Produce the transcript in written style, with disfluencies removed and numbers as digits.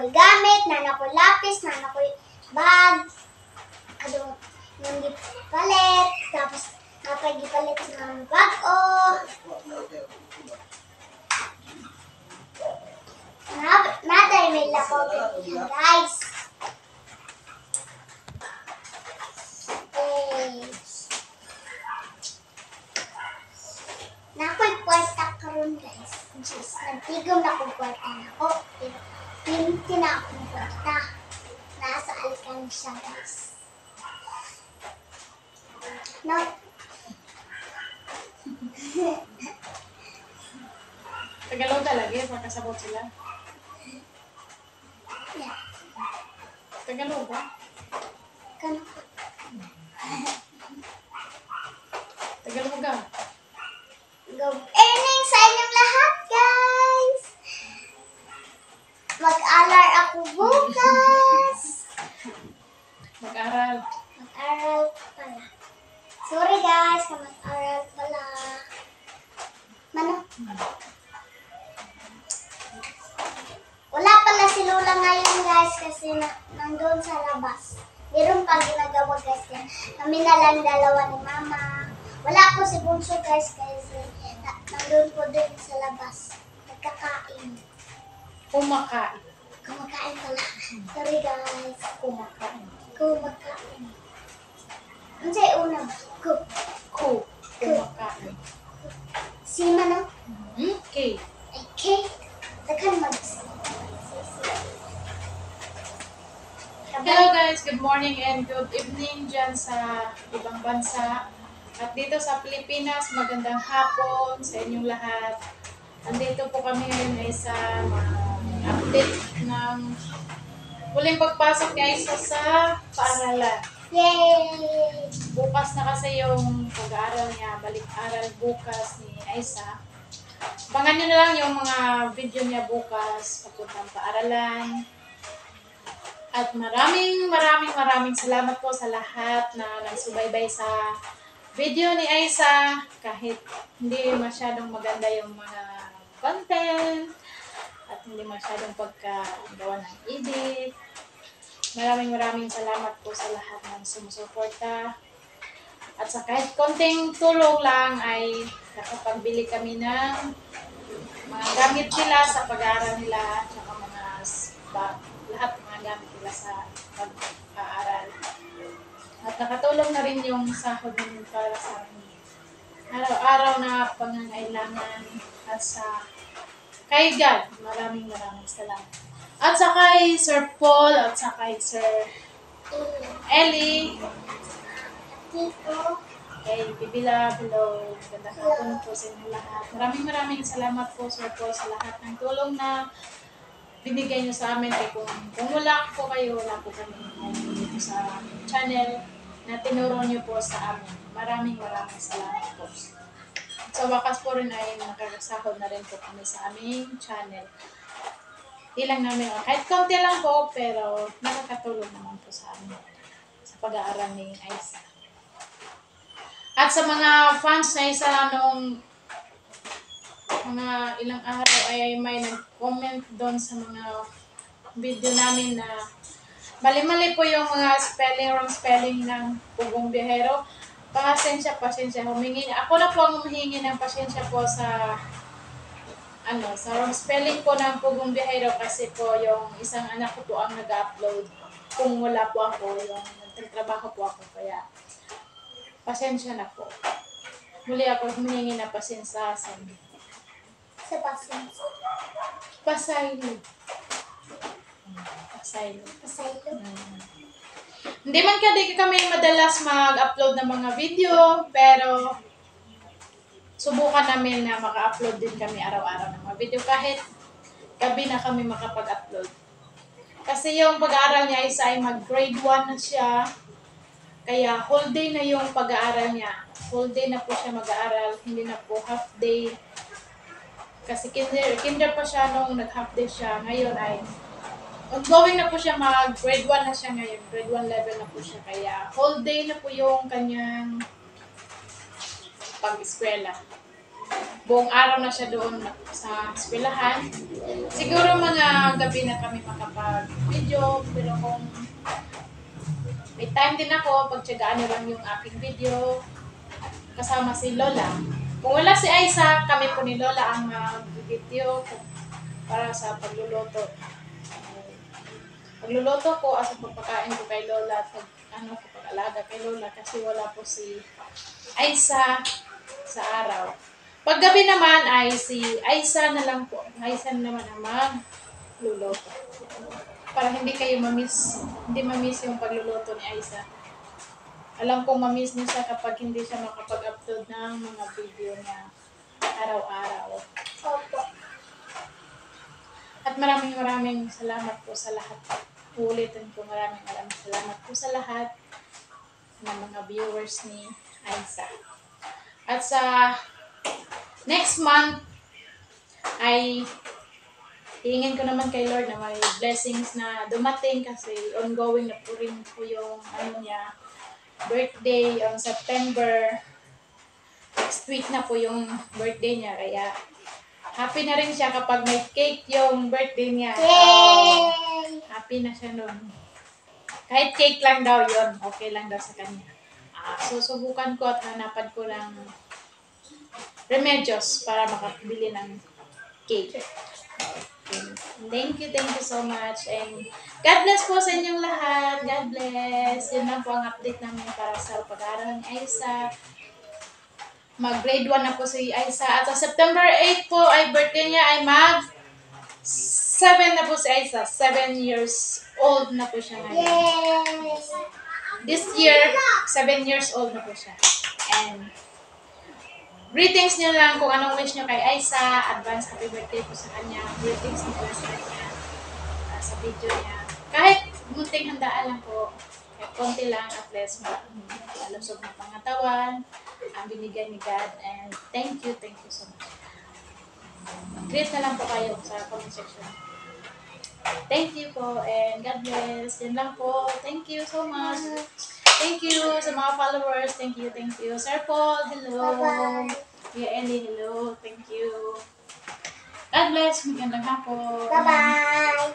nakoy gamit, na nakoy lapis, na nakoy bag. Ano, yung gipalit, tapos napay gipalit ng bag o. Naday may lakaw guys. Nakoy kwarta karon guys. Just nagtigom na kong kwarta na ko. Pinti na akong kwarta. Nasa alkansya guys. No. Tagalog talaga, magkasabot sila. Yeah. Tagalog ba? Kano? Tagalog ka. Good evening sa inyong lahat, guys! Mag-alar ako bukas! Mag-aral. Mag-aral pala. Sorry, guys, na mag-aral pala. Mano? Wala pala si Lola ngayon, guys, kasi nandun sa labas. Meron pa ginagawa, guys. Kami na lang dalawa ni Mama. Wala po si Bunso, guys, kasi nandun po din sa labas. Nagkakain. Kumakain. Kumakain pala. Sorry, guys. Kumakain. Kumakain. Ano sa'yo una ba? Kumakain. Si Mano? K. Ay, Kate. Daghan mag. Hello guys, good morning and good evening dyan sa ibang bansa. At dito sa Pilipinas, magandang hapon sa inyong lahat. Andito po kami ngayon ay sa update ng huling pagpasok ni Aisa sa paaralan. Yay! Bukas na kasi yung pag-aaral niya, balik-aral bukas ni Aisa. Abangan nyo na lang yung mga video niya bukas papuntang paaralan. At maraming salamat po sa lahat na nagsubaybay sa video ni Aisa. Kahit hindi masyadong maganda yung mga content at hindi masyadong pagkagawa ng edit. Maraming salamat po sa lahat ng sumusuporta. At sa kahit konting tulong lang ay nakapagbili kami ng mga gamit nila sa pag-aaral nila at saka mga lahat ng mga gamit nila sa pag-aaral. At nakatulong na rin yung sahod namin para sa amin. Araw-araw na pangangailangan at sa kay God. Maraming salamat. At sa kay Sir Paul at sa kay Sir Ellie. Tito. Kay Bibila Below. Magandang hapon po sa inyo lahat. Maraming salamat po Sir Paul sa lahat ng tulong na binigay nyo sa amin. Kaya kung wala po kayo, wala po kami dito sa channel na tinuro nyo po sa amin. Maraming salamat po. Sa wakas po rin ay nakakasahod na rin po kami sa aming channel. Ilang namin, kahit konti lang po, pero nakakatulong naman po sa amin sa pag-aaral ni Aisa. At sa mga fans na Aisa nung mga ilang araw ay may nag-comment doon sa mga video namin na mali-mali po yung mga wrong spelling ng Pugong Biyahero. Pasensya, humingi. Ako na po ang humihingi ng pasensya po sa sa wrong spelling po ng Pugong Biyahero kasi po yung isang anak ko po ang nag-upload. Kung wala po ako, yung nagtatrabaho po ako. Kaya, pasensya na po. Muli ako humingi na pasensya sa pasensya. Pasaylo. Hindi man kami madalas mag-upload ng mga video, pero subukan namin na maka-upload din kami araw-araw ng mga video kahit gabi na kami makapag-upload. Kasi yung pag-aaral niya ay mag-grade 1 na siya, kaya whole day na yung pag-aaral niya. Whole day na po siya mag-aaral, hindi na po half day. Kasi kinder pa siya nung nag-half day siya. Ngayon ay ongoing na po siya, grade 1 na siya ngayon. Grade 1 level na po siya. Kaya whole day na po yung kanyang pag-eskwela. buong araw na siya doon sa eskwelahan. Siguro mga gabi na kami makapag-video, pero kung may time din ako, pagtsagaan na lang yung aking video kasama si Lola. Kung wala si Aiza, kami po ni Lola ang mag-video para sa pagluluto. Pagluluto ko as pagpakain ko kay Lola at pag-alaga kay Lola kasi wala po si Aiza sa araw. Paggabi naman ay si Aiza na lang po. Aiza naman ang magluluto. Para hindi kayo hindi mamiss yung pagluluto ni Aiza. Alam kong mamiss niyo siya kapag hindi siya makapag-upload ng mga video niya araw-araw. Opo. At maraming salamat po sa lahat. Ulitin po maraming salamat po sa lahat ng mga viewers ni Aiza. At sa next month ay hingin ko naman kay Lord na may blessings na dumating kasi ongoing na po rin po yung niya, birthday on September. Next week na po yung birthday niya kaya happy na rin siya kapag may cake yung birthday niya. Yay! Happy na siya nun. Kahit cake lang daw yon, okay lang daw sa kanya. Susubukan ko at hanapan ko ng remedios para makabili ng cake. Thank you so much. And God bless po sa inyong lahat. God bless. Yun lang po ang update namin para sa pag-aaral ni Aiza. Mag-grade 1 na po si Aiza. At sa September 8 po ay birthday niya ay 7 na po si Aiza. 7 years old na po siya ngayon. Yay! This year, 7 years old na po siya. And greetings niyo lang kung anong wish niyo kay Aiza. Advance happy birthday po sa kanya. Greetings niyo lang sa kanya sa video niya. Kahit munting handaan lang po. Kahit konti lang at least malusog ng pangatawan ang binigay ni God. And thank you so much. Greet na lang po kayo sa comment section. Thank you po and God bless. Yan lang po. Thank you so much. Thank you sa mga followers. Thank you. Sir Paul, hello. Bye-bye. Kuya Ellie, hello. Thank you. God bless. Magandang hapon. Bye-bye!